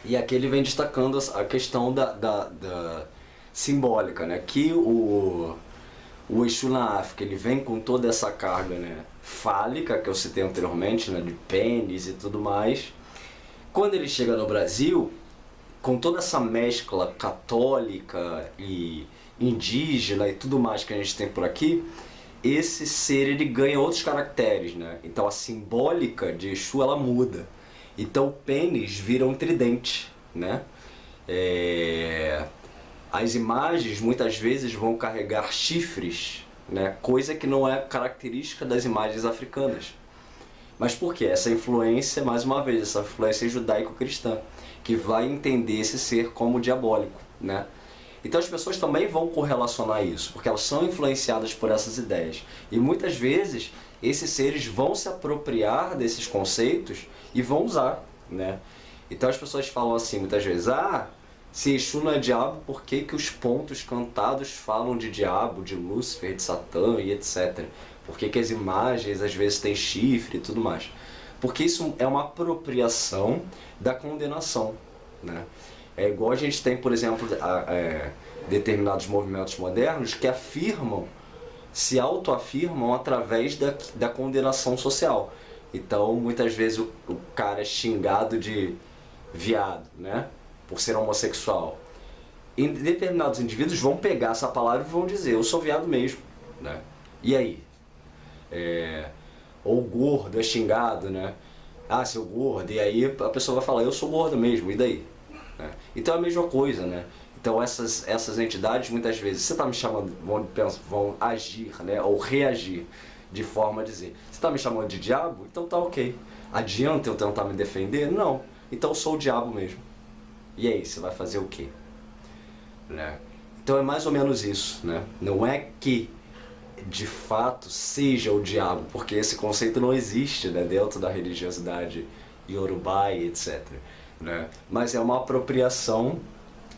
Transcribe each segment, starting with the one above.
E aqui ele vem destacando a questão da simbólica, né? Que o Exu na África, ele vem com toda essa carga, né, fálica, que eu citei anteriormente, né, de pênis e tudo mais. Quando ele chega no Brasil, com toda essa mescla católica e indígena e tudo mais que a gente tem por aqui, esse ser ele ganha outros caracteres, né? Então a simbólica de Exu ela muda. Então o pênis vira um tridente, né? As imagens muitas vezes vão carregar chifres, né? Coisa que não é característica das imagens africanas. Mas por quê? Essa influência, mais uma vez, essa influência judaico-cristã, que vai entender esse ser como diabólico, né? Então as pessoas também vão correlacionar isso, porque elas são influenciadas por essas ideias. E muitas vezes esses seres vão se apropriar desses conceitos e vão usar, né? Então as pessoas falam assim muitas vezes, se Exu não é diabo, por que que os pontos cantados falam de diabo, de Lúcifer, de Satã e etc? Por que que as imagens às vezes têm chifre e tudo mais? Porque isso é uma apropriação da condenação, né? É igual a gente tem, por exemplo, determinados movimentos modernos que afirmam, se autoafirmam através da condenação social. Então, muitas vezes o cara é xingado de viado, né? Por ser homossexual. E determinados indivíduos vão pegar essa palavra e vão dizer, eu sou viado mesmo, né? E aí? Ou gordo é xingado, né? Seu gordo. E aí a pessoa vai falar, eu sou gordo mesmo, e daí? Então é a mesma coisa, né? Então essas entidades muitas vezes, você está me chamando, vão agir, né? Ou reagir de forma a dizer, você está me chamando de diabo? Então tá ok. Adianta eu tentar me defender? Não. Então eu sou o diabo mesmo. E aí, você vai fazer o quê? Né? Então é mais ou menos isso, né? Não é que de fato seja o diabo, porque esse conceito não existe, né, dentro da religiosidade iorubá e etc. Né? Mas é uma apropriação,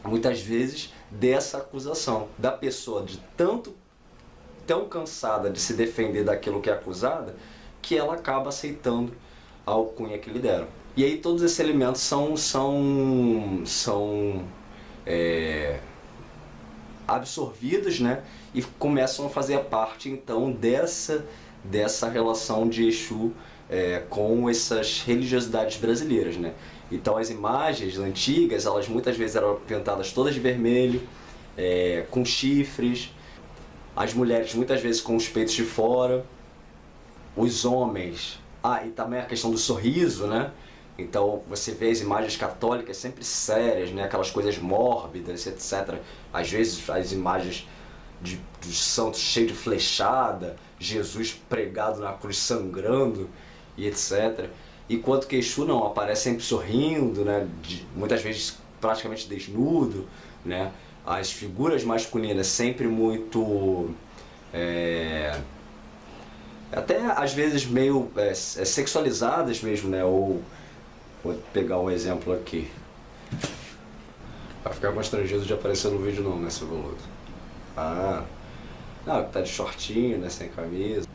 muitas vezes, dessa acusação, da pessoa de tão cansada de se defender daquilo que é acusada, que ela acaba aceitando a alcunha que lhe deram. E aí todos esses elementos são absorvidos, né, e começam a fazer parte então dessa relação de Exu com essas religiosidades brasileiras, né. Então as imagens antigas, elas muitas vezes eram pintadas todas de vermelho, com chifres, as mulheres muitas vezes com os peitos de fora, os homens, e também a questão do sorriso, né. Então você vê as imagens católicas sempre sérias, né? Aquelas coisas mórbidas, etc. Às vezes as imagens dos santos cheios de flechada, Jesus pregado na cruz sangrando e etc. Enquanto que Exu não, aparece sempre sorrindo, né? Muitas vezes praticamente desnudo, né? As figuras masculinas sempre muito... até às vezes meio sexualizadas mesmo, né? Ou vou pegar um exemplo aqui. Vai ficar constrangido de aparecer no vídeo não, né, seu Veludo? Não, tá de shortinho, né, sem camisa.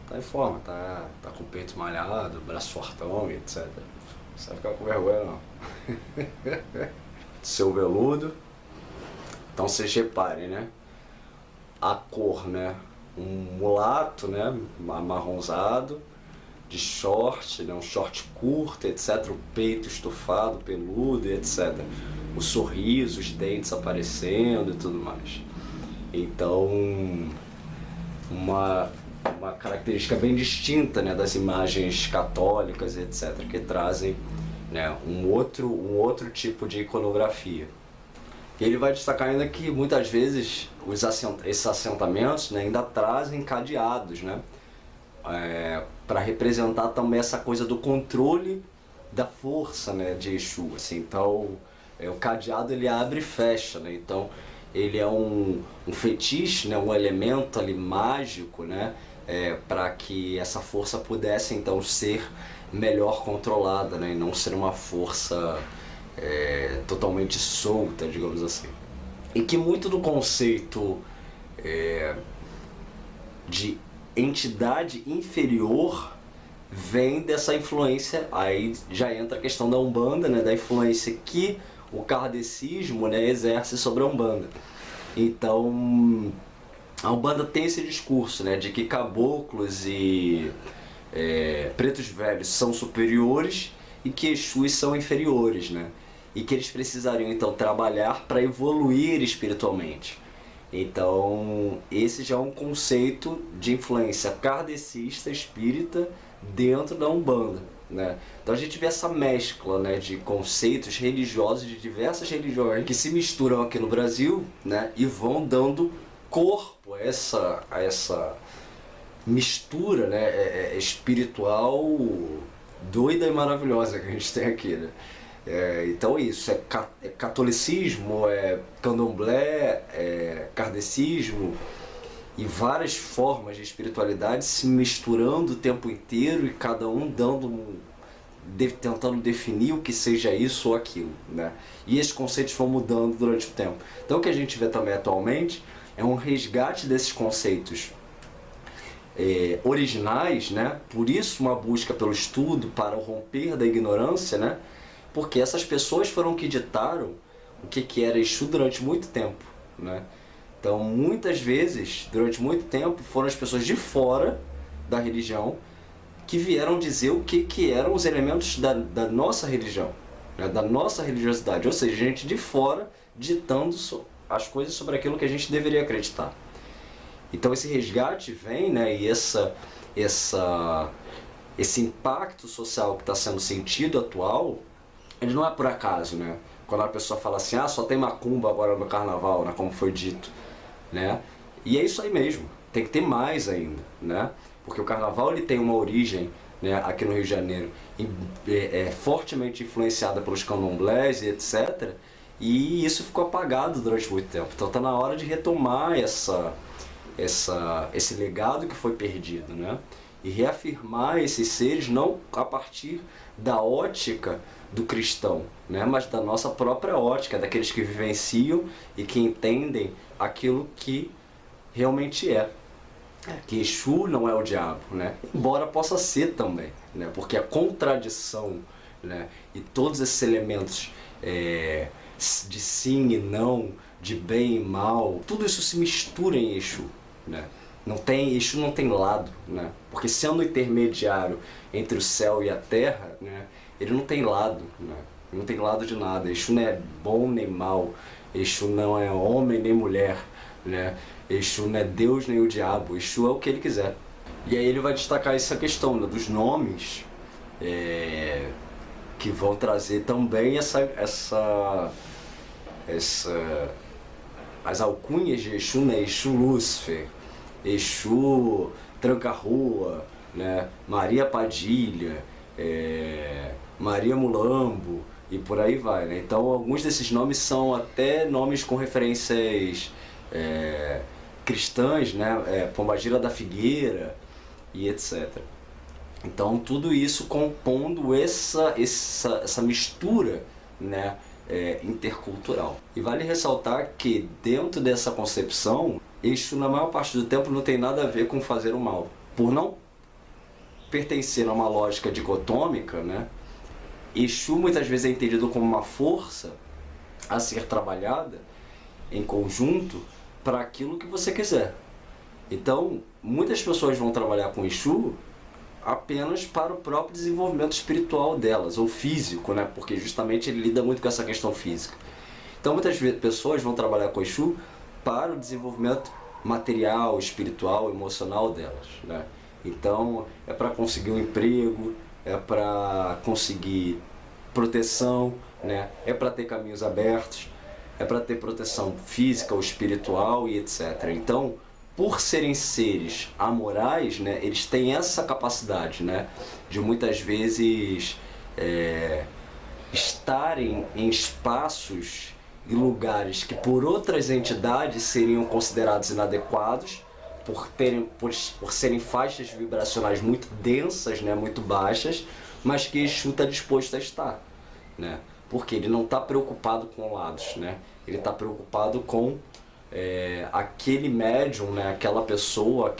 Tá em forma, tá com o peito malhado, braço fortão e etc. Não vai ficar com vergonha não. Seu Veludo. Então vocês reparem, né? A cor, né? Um mulato, né? Amarronzado, de short, né? Um short curto, etc. O peito estufado, peludo, etc. O sorriso, os dentes aparecendo e tudo mais. Então, uma característica bem distinta, né, das imagens católicas, etc., que trazem, né, um outro tipo de iconografia. E ele vai destacar ainda que muitas vezes esses assentamentos, né, ainda trazem cadeados, né, para representar também essa coisa do controle da força, né, de Exu. Assim. Então, o cadeado ele abre e fecha, né, então ele é um fetiche, né, um elemento ali mágico, né, para que essa força pudesse então ser melhor controlada, né, e não ser uma força totalmente solta, digamos assim. E que muito do conceito de entidade inferior vem dessa influência, aí já entra a questão da Umbanda, né, da influência que o kardecismo, né, exerce sobre a Umbanda. Então, a Umbanda tem esse discurso, né, de que caboclos e pretos velhos são superiores e que Exus são inferiores, né, e que eles precisariam então trabalhar para evoluir espiritualmente. Então, esse já é um conceito de influência kardecista, espírita, dentro da Umbanda, né? Então a gente vê essa mescla, né, de conceitos religiosos de diversas religiões que se misturam aqui no Brasil, né, e vão dando corpo a essa mistura, né, espiritual doida e maravilhosa que a gente tem aqui, né? Então isso, catolicismo, candomblé, kardecismo e várias formas de espiritualidade se misturando o tempo inteiro e cada um tentando definir o que seja isso ou aquilo, né? E esses conceitos vão mudando durante o tempo. Então o que a gente vê também atualmente é um resgate desses conceitos originais, né? Por isso uma busca pelo estudo para o romper da ignorância, né? Porque essas pessoas foram que ditaram o que era Exu durante muito tempo, né? Então, muitas vezes, durante muito tempo, foram as pessoas de fora da religião que vieram dizer o que eram os elementos da nossa religião, né? Da nossa religiosidade. Ou seja, gente de fora ditando as coisas sobre aquilo que a gente deveria acreditar. Então, esse resgate vem, né? E esse impacto social que está sendo sentido atual, ele não é por acaso, né? Quando a pessoa fala assim, só tem macumba agora no carnaval, né? Como foi dito, né? E é isso aí mesmo, tem que ter mais ainda, né? Porque o carnaval ele tem uma origem, né, aqui no Rio de Janeiro, fortemente influenciada pelos candomblés e etc. E isso ficou apagado durante muito tempo. Então está na hora de retomar esse legado que foi perdido, né? E reafirmar esses seres não a partir da ótica do cristão, né? Mas da nossa própria ótica, daqueles que vivenciam e que entendem aquilo que realmente é. Que Exu não é o diabo, né? Embora possa ser também, né? Porque a contradição, né, e todos esses elementos de sim e não, de bem e mal, tudo isso se mistura em Exu, né? Exu não tem lado, né? Porque sendo intermediário entre o céu e a terra, né, ele não tem lado, né? Não tem lado de nada. Exu não é bom nem mal, Exu não é homem nem mulher, né? Exu não é Deus nem o diabo, Exu é o que ele quiser. E aí ele vai destacar essa questão, né, dos nomes que vão trazer também as alcunhas de Exu, né? Exu Lúcifer, Exu Tranca-Rua, né? Maria Padilha, Maria Mulambo e por aí vai, né? Então alguns desses nomes são até nomes com referências cristãs, né? Pombagira da Figueira e etc. Então tudo isso compondo essa mistura, né, intercultural. E vale ressaltar que dentro dessa concepção, Exu na maior parte do tempo não tem nada a ver com fazer o mal. Por não pertencer a uma lógica dicotômica, né, Exu muitas vezes é entendido como uma força a ser trabalhada em conjunto para aquilo que você quiser. Então, muitas pessoas vão trabalhar com Exu apenas para o próprio desenvolvimento espiritual delas, ou físico, né? Porque justamente ele lida muito com essa questão física. Então muitas pessoas vão trabalhar com Exu para o desenvolvimento material, espiritual, emocional delas, né? Então é para conseguir um emprego, é para conseguir proteção, né? É para ter caminhos abertos, é para ter proteção física ou espiritual e etc. Então, por serem seres amorais, né, eles têm essa capacidade, né, de muitas vezes estarem em espaços e lugares que por outras entidades seriam considerados inadequados, por serem faixas vibracionais muito densas, né, muito baixas, mas que Exu está disposto a estar, né, porque ele não está preocupado com lados, né, ele está preocupado com aquele médium, né, aquela pessoa,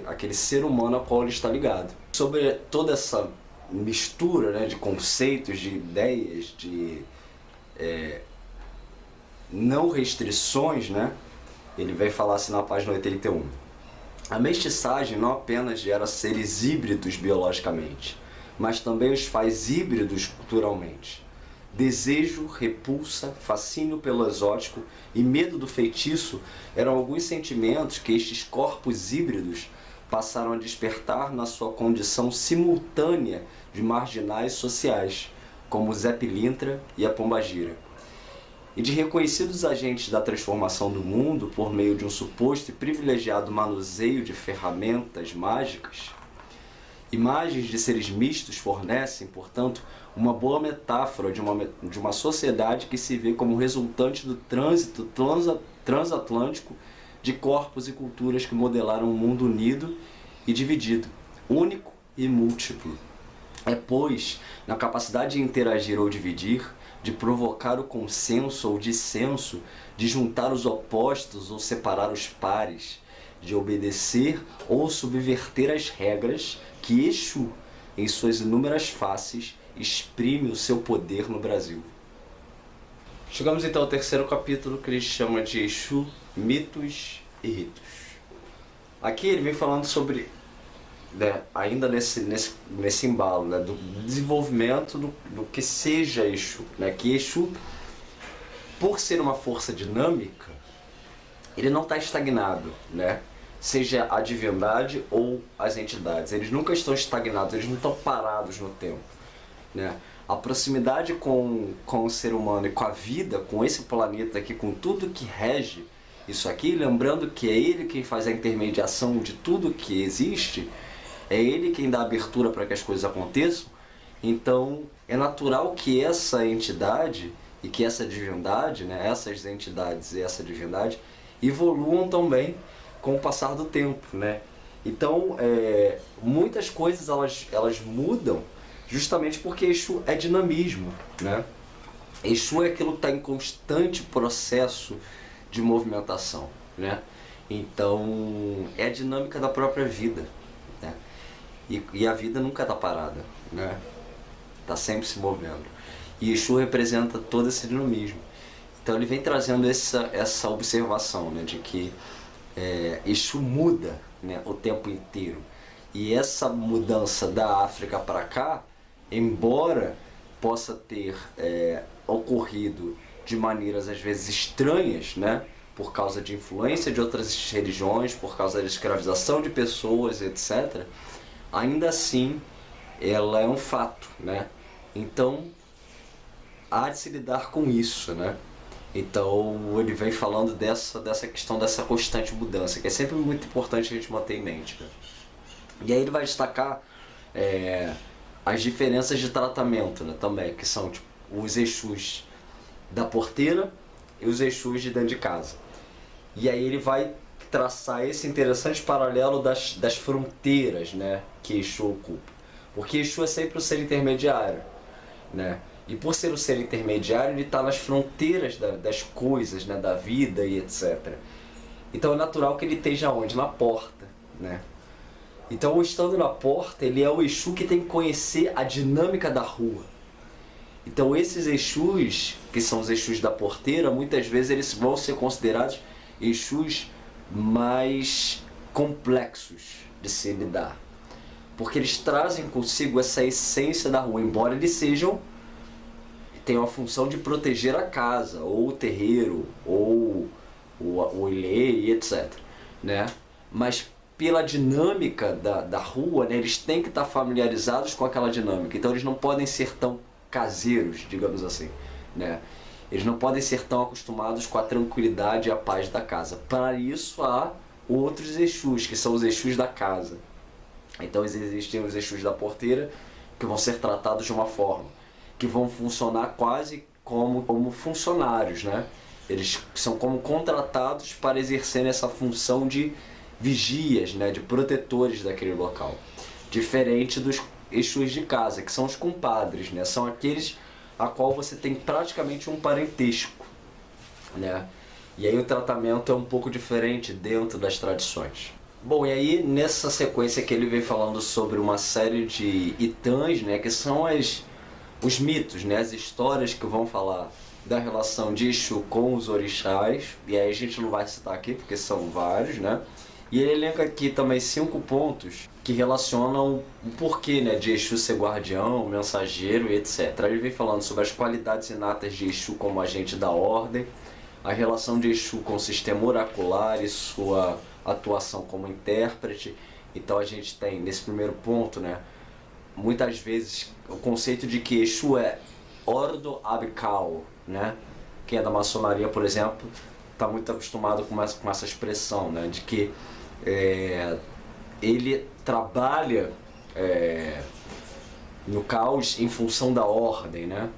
aquele ser humano ao qual ele está ligado. Sobre toda essa mistura, né, de conceitos, de ideias, de não restrições, né, ele vai falar assim na página 81. A mestiçagem não apenas gera seres híbridos biologicamente, mas também os faz híbridos culturalmente. Desejo, repulsa, fascínio pelo exótico e medo do feitiço eram alguns sentimentos que estes corpos híbridos passaram a despertar na sua condição simultânea de marginais sociais, como o Zé Pilintra e a Pombagira, e de reconhecidos agentes da transformação do mundo por meio de um suposto e privilegiado manuseio de ferramentas mágicas. Imagens de seres mistos fornecem, portanto, uma boa metáfora de uma sociedade que se vê como resultante do trânsito transatlântico de corpos e culturas que modelaram um mundo unido e dividido, único e múltiplo. É, pois, na capacidade de interagir ou dividir, de provocar o consenso ou dissenso, de juntar os opostos ou separar os pares, de obedecer ou subverter as regras que Exu, em suas inúmeras faces, exprime o seu poder no Brasil. Chegamos então ao terceiro capítulo, que ele chama de Exu, Mitos e Ritos. Aqui ele vem falando sobre, né, ainda nesse embalo, né, do desenvolvimento do que seja Exu, né, que Exu, por ser uma força dinâmica, ele não está estagnado, né? Seja a divindade ou as entidades, eles nunca estão estagnados, eles não estão parados no tempo, né? A proximidade com o ser humano e com a vida, com esse planeta aqui, com tudo que rege isso aqui, lembrando que é ele quem faz a intermediação de tudo que existe, é ele quem dá abertura para que as coisas aconteçam. Então é natural que essa entidade e que essa divindade, né, essas entidades e essa divindade evoluam também com o passar do tempo, né? Então, muitas coisas elas mudam justamente porque Exu é dinamismo, né? Exu é aquilo que está em constante processo de movimentação, né? Então, é a dinâmica da própria vida, né? E a vida nunca está parada, né? Está sempre se movendo. E Exu representa todo esse dinamismo. Então, ele vem trazendo essa observação, né, de que Exu muda, né, o tempo inteiro. E essa mudança da África para cá, embora possa ter ocorrido de maneiras às vezes estranhas, né, por causa de influência de outras religiões, por causa da escravização de pessoas, etc., ainda assim ela é um fato, né? Então há de se lidar com isso, né? Então ele vem falando dessa questão, dessa constante mudança, que é sempre muito importante a gente manter em mente, né? E aí ele vai destacar as diferenças de tratamento, né, também, que são tipo, os Exus da porteira e os Exus de dentro de casa. E aí ele vai traçar esse interessante paralelo das fronteiras, né, que Exu ocupa. Porque Exu é sempre o ser intermediário, né? E por ser o ser intermediário, ele está nas fronteiras das coisas, né, da vida e etc. Então é natural que ele esteja onde? Na porta, né? Então, estando na porta, ele é o Exu que tem que conhecer a dinâmica da rua. Então esses Exus, que são os Exus da porteira, muitas vezes eles vão ser considerados Exus mais complexos de se lidar. Porque eles trazem consigo essa essência da rua, embora eles tenham a função de proteger a casa, ou o terreiro, ou o ilê, etc., né? Mas pela dinâmica da rua, né, eles têm que estar familiarizados com aquela dinâmica. Então eles não podem ser tão caseiros, digamos assim, né? Eles não podem ser tão acostumados com a tranquilidade e a paz da casa. Para isso há outros Exus, que são os Exus da casa. Então existem os Exus da porteira, que vão ser tratados de uma forma, que vão funcionar quase como funcionários, né? Eles são como contratados para exercer essa função de vigias, né, de protetores daquele local. Diferente dos Exus de casa, que são os compadres, né? São aqueles a qual você tem praticamente um parentesco, né? E aí o tratamento é um pouco diferente dentro das tradições. Bom, e aí nessa sequência que ele vem falando sobre uma série de itãs, né, que são os mitos, né, as histórias que vão falar da relação de Exu com os orixás, e aí a gente não vai citar aqui porque são vários, né? E ele elenca aqui também 5 pontos que relacionam o porquê, né, de Exu ser guardião, mensageiro e etc. Ele vem falando sobre as qualidades inatas de Exu como agente da ordem, a relação de Exu com o sistema oracular e sua atuação como intérprete. Então a gente tem nesse primeiro ponto, né, muitas vezes o conceito de que Exu é Ordo Abcal, né? Quem é da maçonaria, por exemplo, está muito acostumado com essa expressão, né, de que ele trabalha no caos em função da ordem, né?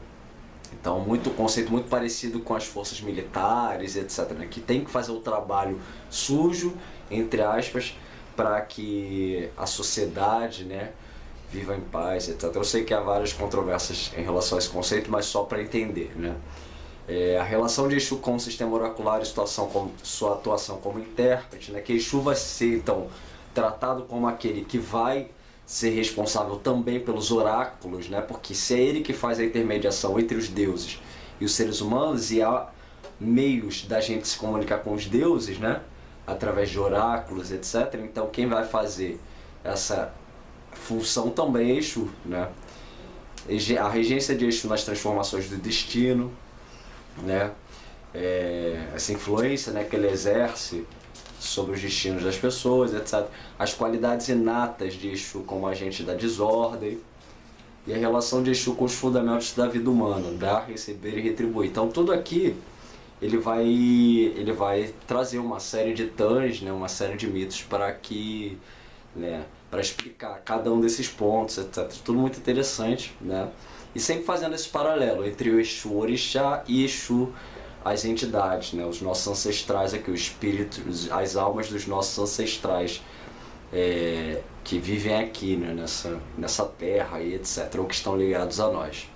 Então, conceito muito parecido com as forças militares, etc., né? Que tem que fazer o trabalho sujo, entre aspas, para que a sociedade, né, viva em paz, etc. Eu sei que há várias controvérsias em relação a esse conceito, mas só para entender, né? A relação de Exu com o sistema oracular e sua atuação como intérprete, né? Que Exu vai ser, então, tratado como aquele que vai ser responsável também pelos oráculos, né? Porque se é ele que faz a intermediação entre os deuses e os seres humanos, e há meios da gente se comunicar com os deuses, né, através de oráculos, etc. Então quem vai fazer essa função também é Exu, né? A regência de Exu nas transformações do destino, né? Essa influência, né, que ele exerce sobre os destinos das pessoas, etc. As qualidades inatas de Exu como agente da desordem e a relação de Exu com os fundamentos da vida humana, dar, receber e retribuir. Então tudo aqui ele vai trazer uma série de tans, né, uma série de mitos para que, né, para explicar cada um desses pontos, etc. Tudo muito interessante, né? E sempre fazendo esse paralelo entre o Exu Orixá e Exu as entidades, né, os nossos ancestrais aqui, os espíritos, as almas dos nossos ancestrais que vivem aqui, né, nessa terra e etc., ou que estão ligados a nós.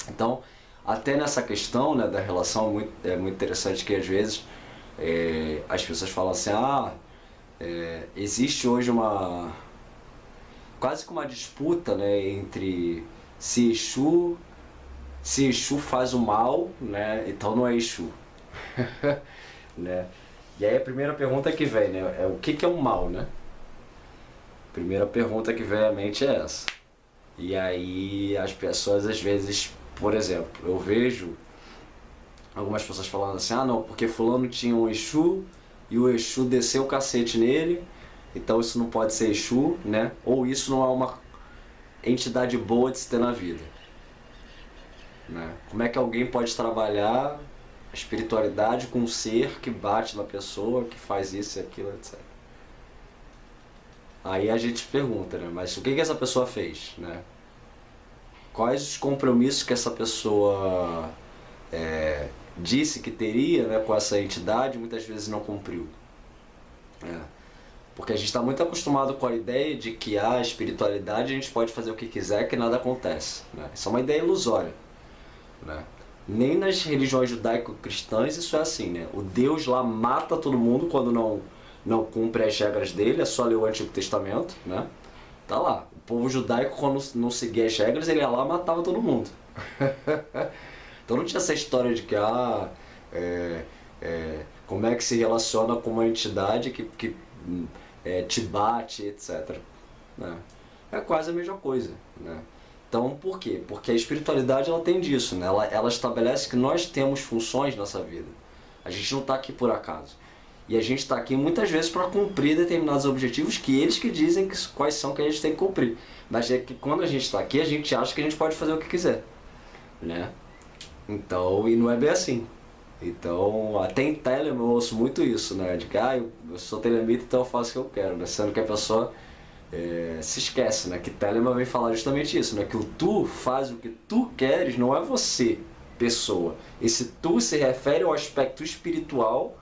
Então, até nessa questão, né, da relação, é muito interessante que às vezes as pessoas falam assim, existe hoje quase que uma disputa, né, entre se Exu faz o mal, né, então não é Exu. Né? E aí a primeira pergunta que vem, né, o que é o mal, né? A primeira pergunta que vem à mente é essa. E aí as pessoas às vezes, por exemplo, eu vejo algumas pessoas falando assim, não, porque fulano tinha um Exu e o Exu desceu o cacete nele, então isso não pode ser Exu, né? Ou isso não é uma entidade boa de se ter na vida. Né? Como é que alguém pode trabalhar a espiritualidade com um ser que bate na pessoa, que faz isso e aquilo, etc. Aí a gente pergunta, né? Mas o que essa pessoa fez, né? Quais os compromissos que essa pessoa disse que teria, né, com essa entidade, muitas vezes não cumpriu. Porque a gente está muito acostumado com a ideia de que a espiritualidade a gente pode fazer o que quiser, que nada acontece. Né? Isso é uma ideia ilusória. Né? Nem nas religiões judaico-cristãs isso é assim, né? O Deus lá mata todo mundo quando não cumpre as regras dele, é só ler o Antigo Testamento, né? Tá lá. O povo judaico, quando não seguia as regras, ele ia lá e matava todo mundo. Então não tinha essa história de que como é que se relaciona com uma entidade que te bate, etc. Né? É quase a mesma coisa, né? Então, por quê? Porque a espiritualidade ela tem disso, né? Ela estabelece que nós temos funções nessa vida. A gente não está aqui por acaso. E a gente está aqui muitas vezes para cumprir determinados objetivos que eles que dizem quais são que a gente tem que cumprir. Mas é que quando a gente está aqui, a gente acha que a gente pode fazer o que quiser. Né? Então, e não é bem assim. Então, até em Telemann eu ouço muito isso, né? De que eu sou telemita, então eu faço o que eu quero, né? Sendo que a pessoa se esquece, né? Que Telemann vem falar justamente isso, né? Que o tu faz o que tu queres, não é você, pessoa. Esse tu se refere ao aspecto espiritual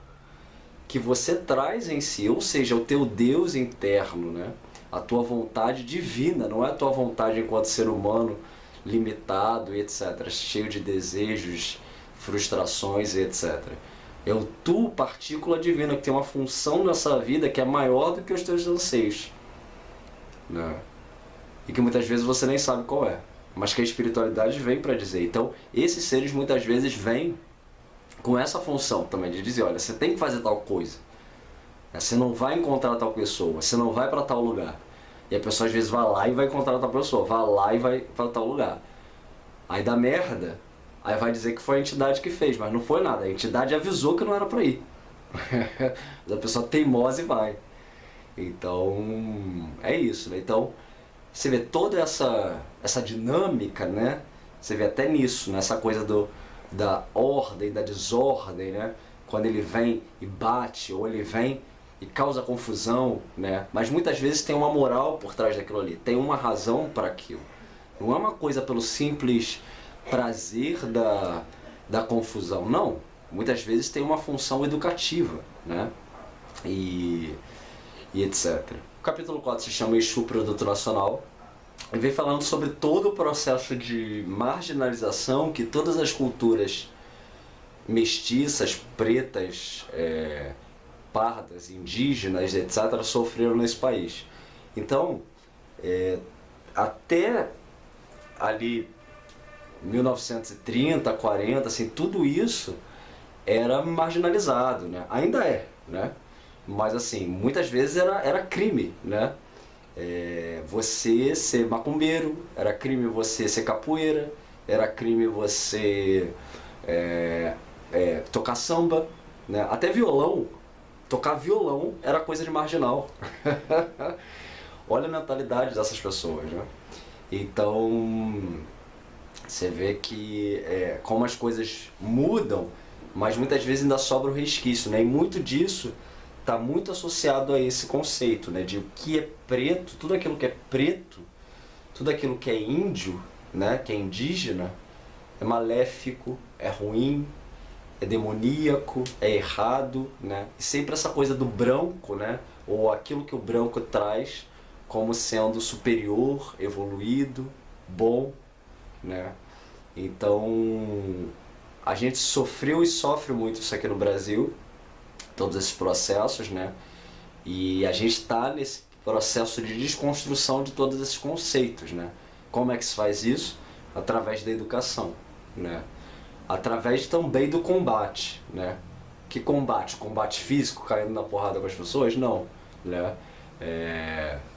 que você traz em si, ou seja, o teu Deus interno, né? A tua vontade divina, não é a tua vontade enquanto ser humano limitado e etc, cheio de desejos, frustrações e etc. É o tu, partícula divina, que tem uma função nessa vida que é maior do que os teus anseios, né? E que muitas vezes você nem sabe qual é, mas que a espiritualidade vem para dizer. Então, esses seres muitas vezes vêm com essa função também de dizer, olha, você tem que fazer tal coisa, você não vai encontrar tal pessoa, você não vai para tal lugar. E a pessoa às vezes vai lá e vai encontrar tal pessoa, vai lá e vai para tal lugar. Aí dá merda, aí vai dizer que foi a entidade que fez, mas não foi nada, a entidade avisou que não era para ir. A pessoa teimosa e vai. Então, é isso, né? Então, você vê toda essa dinâmica, né? Você vê até nisso, nessa coisa da ordem, da desordem, né? Quando ele vem e bate, ou ele vem e causa confusão, né? Mas muitas vezes tem uma moral por trás daquilo ali, tem uma razão para aquilo. Não é uma coisa pelo simples prazer da confusão, não. Muitas vezes tem uma função educativa, né? E etc. O capítulo 4 se chama Exu Produto Nacional e vem falando sobre todo o processo de marginalização que todas as culturas mestiças, pretas, pardas, indígenas, etc., sofreram nesse país. Então, até ali 1930, 40, assim, tudo isso era marginalizado, né? Ainda é, né? Mas assim, muitas vezes era crime, né? Você ser macumbeiro, era crime você ser capoeira, era crime você tocar samba, né? Até violão, tocar violão era coisa de marginal. Olha a mentalidade dessas pessoas, né? Então, você vê que como as coisas mudam, mas muitas vezes ainda sobra o resquício, né? E muito disso está muito associado a esse conceito, né? De o que é preto, tudo aquilo que é preto, tudo aquilo que é índio, né? Que é indígena, é maléfico, é ruim, é demoníaco, é errado, né? E sempre essa coisa do branco, né? Ou aquilo que o branco traz como sendo superior, evoluído, bom, né? Então, a gente sofreu e sofre muito isso aqui no Brasil, todos esses processos, né? E a gente está nesse processo de desconstrução de todos esses conceitos, né? Como é que se faz isso? Através da educação, né? Através também do combate, né? Que combate? Combate físico, caindo na porrada com as pessoas? Não, né?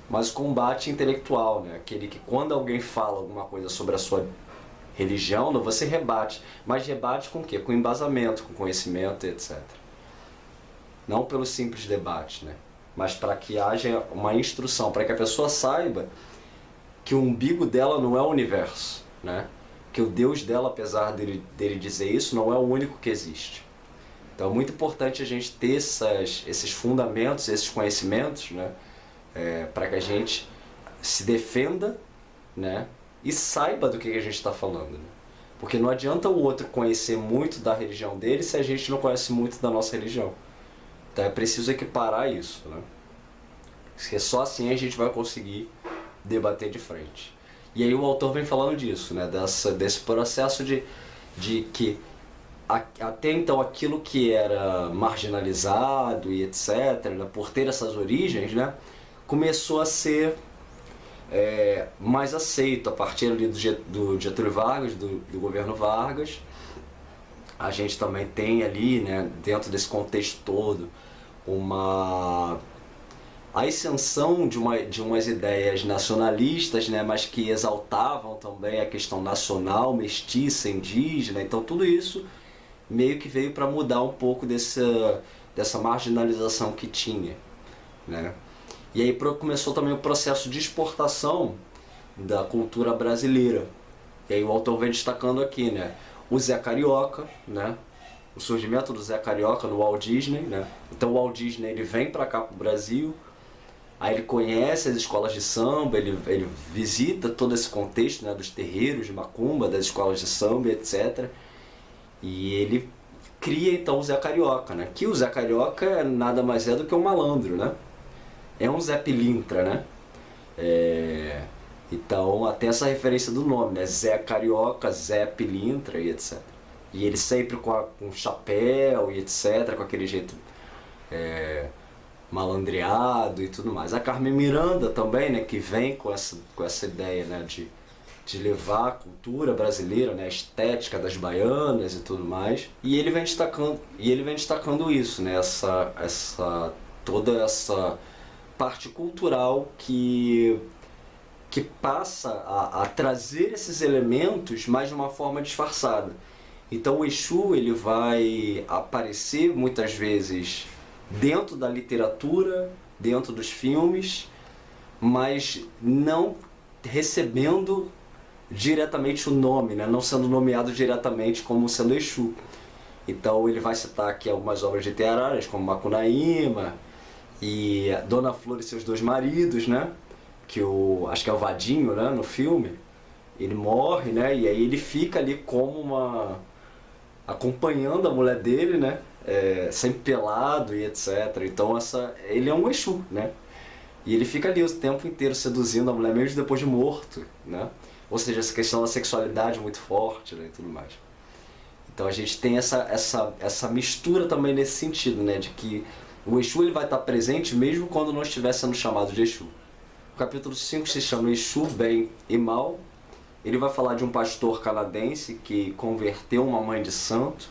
Mas combate intelectual, né? Aquele que quando alguém fala alguma coisa sobre a sua religião, você rebate. Mas rebate com o quê? Com embasamento, com conhecimento, etc. Não pelo simples debate, né? Mas para que haja uma instrução, para que a pessoa saiba que o umbigo dela não é o universo, né? Que o Deus dela, apesar dele dizer isso, não é o único que existe. Então é muito importante a gente ter esses fundamentos, esses conhecimentos, né? Para que a gente se defenda, né? E saiba do que a gente está falando, né? Porque não adianta o outro conhecer muito da religião dele se a gente não conhece muito da nossa religião. Então é preciso equiparar isso, né? Porque só assim a gente vai conseguir debater de frente. E aí o autor vem falando disso, né? Desse processo de que até então aquilo que era marginalizado e etc., né? Por ter essas origens, né? Começou a ser mais aceito a partir ali do Getúlio Vargas, do governo Vargas. A gente também tem ali, né, dentro desse contexto todo, a ascensão de umas ideias nacionalistas, né, mas que exaltavam também a questão nacional, mestiça, indígena. Então tudo isso meio que veio para mudar um pouco dessa marginalização que tinha, né? E aí começou também o processo de exportação da cultura brasileira. E aí o autor vem destacando aqui, né? O Zé Carioca, né? O surgimento do Zé Carioca no Walt Disney, né? Então o Walt Disney ele vem para cá pro Brasil, aí ele conhece as escolas de samba, ele visita todo esse contexto, né? Dos terreiros de macumba, das escolas de samba, etc. E ele cria então o Zé Carioca, né? Que o Zé Carioca nada mais é do que um malandro, né? É um Zé Pilintra, né? Então, até essa referência do nome, né? Zé Carioca, Zé Pilintra e etc. E ele sempre com chapéu e etc, com aquele jeito malandreado e tudo mais. A Carmen Miranda também, né, que vem com essa ideia, né, de levar a cultura brasileira, né, a estética das baianas e tudo mais. E ele vem destacando isso, né, toda essa parte cultural que passa a trazer esses elementos, mas de uma forma disfarçada. Então o Exu ele vai aparecer muitas vezes dentro da literatura, dentro dos filmes, mas não recebendo diretamente o nome, né? Não sendo nomeado diretamente como sendo Exu. Então ele vai citar aqui algumas obras literárias, como Macunaíma e Dona Flor e seus dois maridos, né? Acho que é o Vadinho, né? No filme. Ele morre, né? E aí ele fica ali como acompanhando a mulher dele, né? Sempre pelado e etc. Então ele é um Exu, né? E ele fica ali o tempo inteiro seduzindo a mulher mesmo depois de morto, né? Ou seja, essa questão da sexualidade muito forte, né? E tudo mais. Então a gente tem essa mistura também nesse sentido, né? De que o Exu ele vai estar presente mesmo quando não estiver sendo chamado de Exu. O capítulo 5 se chama Exu, Bem e Mal. Ele vai falar de um pastor canadense que converteu uma mãe de santo,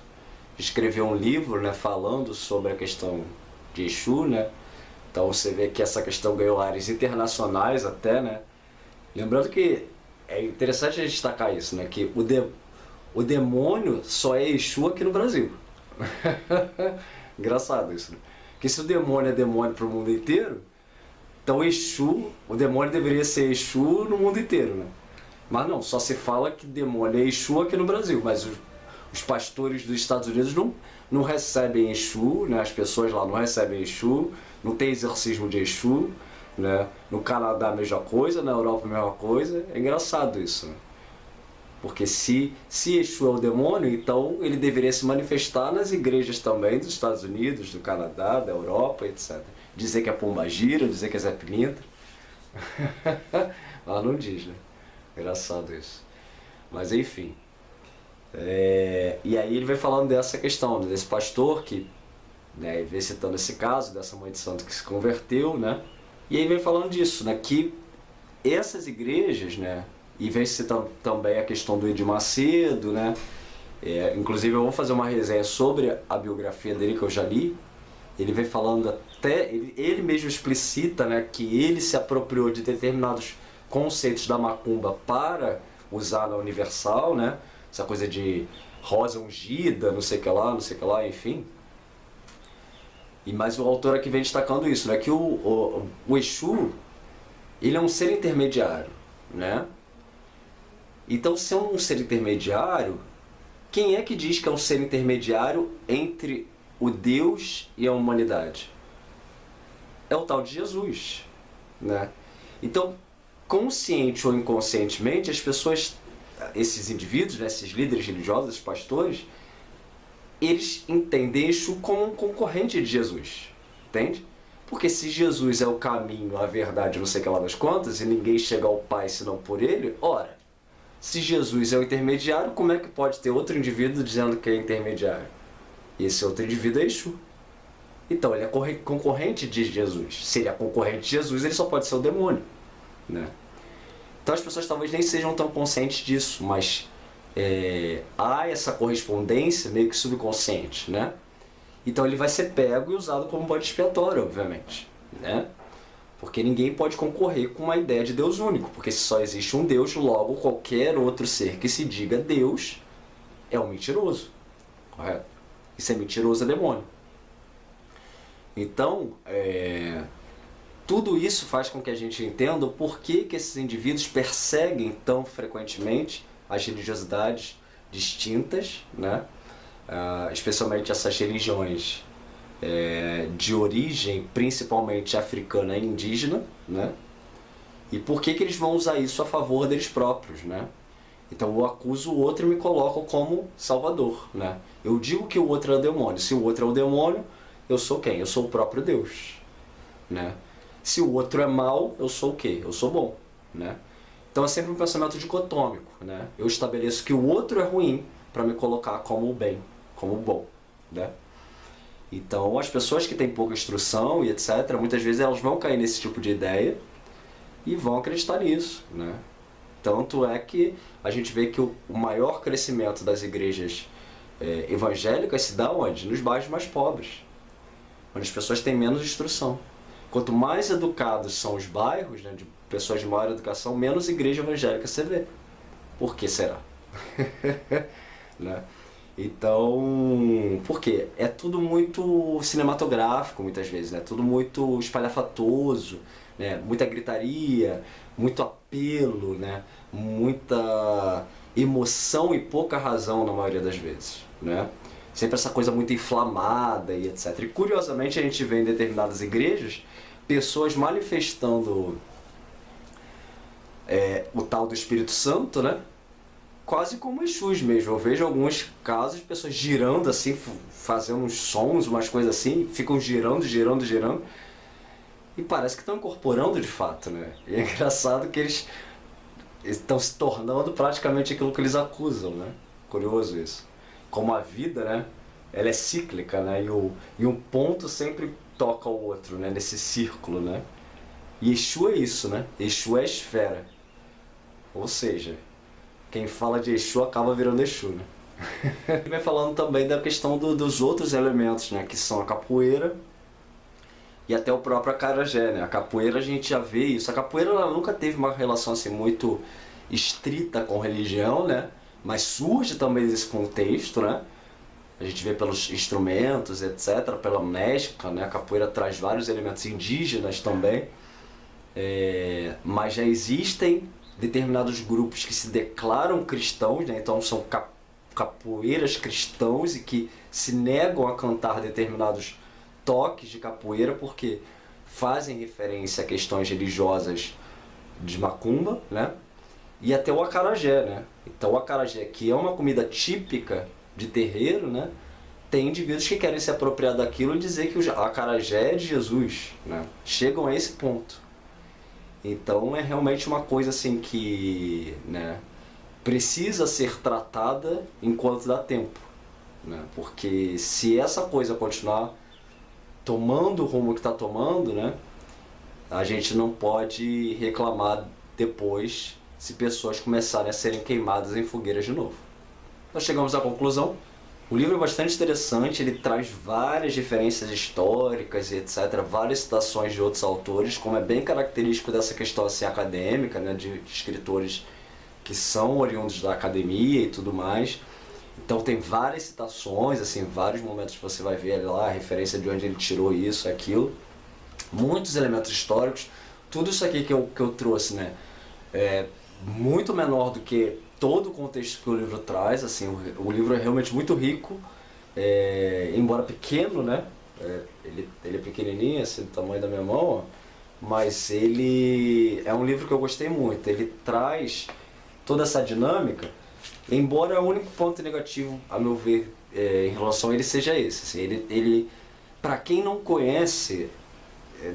escreveu um livro, né, falando sobre a questão de Exu, né? Então você vê que essa questão ganhou áreas internacionais até, né? Lembrando que é interessante a gente destacar isso, né? Que o demônio só é Exu aqui no Brasil. Engraçado isso, né? Porque se o demônio é demônio para o mundo inteiro, então Exu, o demônio deveria ser Exu no mundo inteiro, né? Mas não, só se fala que demônio é Exu aqui no Brasil, mas os pastores dos Estados Unidos não recebem Exu, né? As pessoas lá não recebem Exu, não tem exorcismo de Exu, né? No Canadá a mesma coisa, na Europa a mesma coisa. É engraçado isso, né? Porque se Exu é o demônio, então ele deveria se manifestar nas igrejas também dos Estados Unidos, do Canadá, da Europa, etc. Dizer que é Pombagira, dizer que é Zé Pilintra. Mas não diz, né? Engraçado isso. Mas enfim. E aí ele vai falando dessa questão, desse pastor que, né, vem citando esse caso, dessa mãe de santo que se converteu, né? E aí vem falando disso, né? Que essas igrejas, né? E vem citando também a questão do Edir Macedo, né? Inclusive eu vou fazer uma resenha sobre a biografia dele que eu já li. Ele vem falando até, ele mesmo explicita, né, que ele se apropriou de determinados conceitos da macumba para usar na Universal, né? Essa coisa de rosa ungida, não sei o que lá, enfim. Mas o autor aqui vem destacando isso, né? Que o Exu, ele é um ser intermediário, né? Então, se é um ser intermediário, quem é que diz que é um ser intermediário entre o Deus e a humanidade? É o tal de Jesus, né? Então, consciente ou inconscientemente, as pessoas, esses indivíduos, né, esses líderes religiosos, esses pastores, eles entendem Exu como um concorrente de Jesus, entende? Porque se Jesus é o caminho, a verdade, não sei o que lá das contas, e ninguém chega ao Pai senão por ele, ora, se Jesus é o intermediário, como é que pode ter outro indivíduo dizendo que é intermediário? E esse outro indivíduo é Exu. Então ele é concorrente de Jesus. Se ele é concorrente de Jesus, ele só pode ser o demônio, né? Então as pessoas talvez nem sejam tão conscientes disso, mas há essa correspondência meio que subconsciente, né? Então ele vai ser pego e usado como bode expiatório, obviamente, né? Porque ninguém pode concorrer com uma ideia de Deus único, porque se só existe um Deus, logo qualquer outro ser que se diga Deus é um mentiroso, correto? E ser mentiroso é demônio. Então, tudo isso faz com que a gente entenda o porquê que esses indivíduos perseguem tão frequentemente as religiosidades distintas, né? Especialmente essas religiões de origem principalmente africana e indígena, né? E por que eles vão usar isso a favor deles próprios, né? Então eu acuso o outro e me coloco como salvador, né? Eu digo que o outro é o demônio. Se o outro é o demônio, eu sou quem? Eu sou o próprio Deus, né? Se o outro é mau, eu sou o quê? Eu sou bom, né? Então é sempre um pensamento dicotômico, né? Eu estabeleço que o outro é ruim para me colocar como o bem, como o bom, né? Então, as pessoas que têm pouca instrução e etc., muitas vezes elas vão cair nesse tipo de ideia e vão acreditar nisso, né? Tanto é que a gente vê que o maior crescimento das igrejas evangélicas se dá onde? Nos bairros mais pobres, onde as pessoas têm menos instrução. Quanto mais educados são os bairros, né, de pessoas de maior educação, menos igreja evangélica você vê. Por que será? Né? Então, por quê? É tudo muito cinematográfico muitas vezes, né? Tudo muito espalhafatoso, né? Muita gritaria, muito apelo, né? Muita emoção e pouca razão na maioria das vezes, né? Sempre essa coisa muito inflamada e etc. E curiosamente a gente vê em determinadas igrejas pessoas manifestando o tal do Espírito Santo, né? Quase como Exus mesmo. Eu vejo alguns casos de pessoas girando assim, fazendo uns sons, umas coisas assim, ficam girando, girando, girando. E parece que estão incorporando de fato, né? E é engraçado que eles estão se tornando praticamente aquilo que eles acusam, né? Curioso isso. Como a vida, né? Ela é cíclica, né? E um ponto sempre toca o outro, né? Nesse círculo, né? E Exu é isso, né? Exu é a esfera. Ou seja, quem fala de Exu acaba virando Exu, né? E vem falando também da questão dos outros elementos, né? Que são a capoeira e até o próprio acarajé, né? A capoeira a gente já vê isso. A capoeira ela nunca teve uma relação assim muito estrita com religião, né? Mas surge também desse contexto, né? A gente vê pelos instrumentos, etc., pela música, né? A capoeira traz vários elementos indígenas também. Mas já existem determinados grupos que se declaram cristãos, né? Então são capoeiras cristãos e que se negam a cantar determinados toques de capoeira porque fazem referência a questões religiosas de macumba, né? E até o acarajé, né? Então o acarajé, que é uma comida típica de terreiro, né? Tem indivíduos que querem se apropriar daquilo e dizer que o acarajé é de Jesus, né? Chegam a esse ponto. Então é realmente uma coisa assim que, né, precisa ser tratada enquanto dá tempo, né? Porque se essa coisa continuar tomando o rumo que está tomando, né, a gente não pode reclamar depois se pessoas começarem a serem queimadas em fogueiras de novo. Nós chegamos à conclusão. O livro é bastante interessante, ele traz várias referências históricas e etc., várias citações de outros autores, como é bem característico dessa questão assim, acadêmica, né, de escritores que são oriundos da academia e tudo mais. Então tem várias citações, assim, vários momentos que você vai ver lá a referência de onde ele tirou isso, aquilo. Muitos elementos históricos, tudo isso aqui que eu trouxe, né, é muito menor do que todo o contexto que o livro traz, assim, o livro é realmente muito rico, embora pequeno, né, ele é pequenininho, assim, do tamanho da minha mão, ó, mas ele é um livro que eu gostei muito, ele traz toda essa dinâmica, embora o único ponto negativo, a meu ver, em relação a ele seja esse, assim, ele para quem não conhece,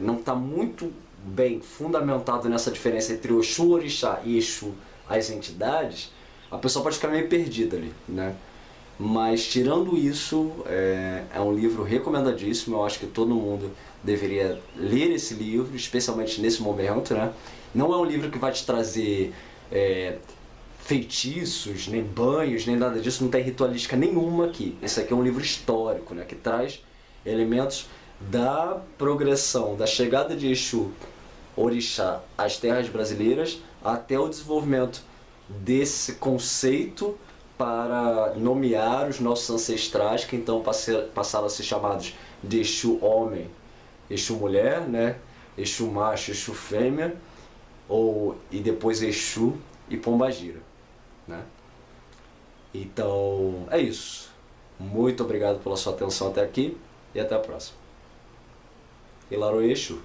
não está muito bem fundamentado nessa diferença entre o Exu Orixá e Exu as entidades, a pessoa pode ficar meio perdida ali, né? Mas tirando isso, é um livro recomendadíssimo, eu acho que todo mundo deveria ler esse livro, especialmente nesse momento, né? Não é um livro que vai te trazer feitiços, nem banhos, nem nada disso, não tem ritualística nenhuma aqui. Esse aqui é um livro histórico, né? Que traz elementos da progressão, da chegada de Exu Orixá às terras brasileiras até o desenvolvimento desse conceito para nomear os nossos ancestrais, que então passaram a ser chamados de Exu homem, Exu mulher, né? Exu macho, Exu fêmea, e depois Exu e Pombagira, né? Então é isso. Muito obrigado pela sua atenção até aqui e até a próxima. Ilaroe Exu.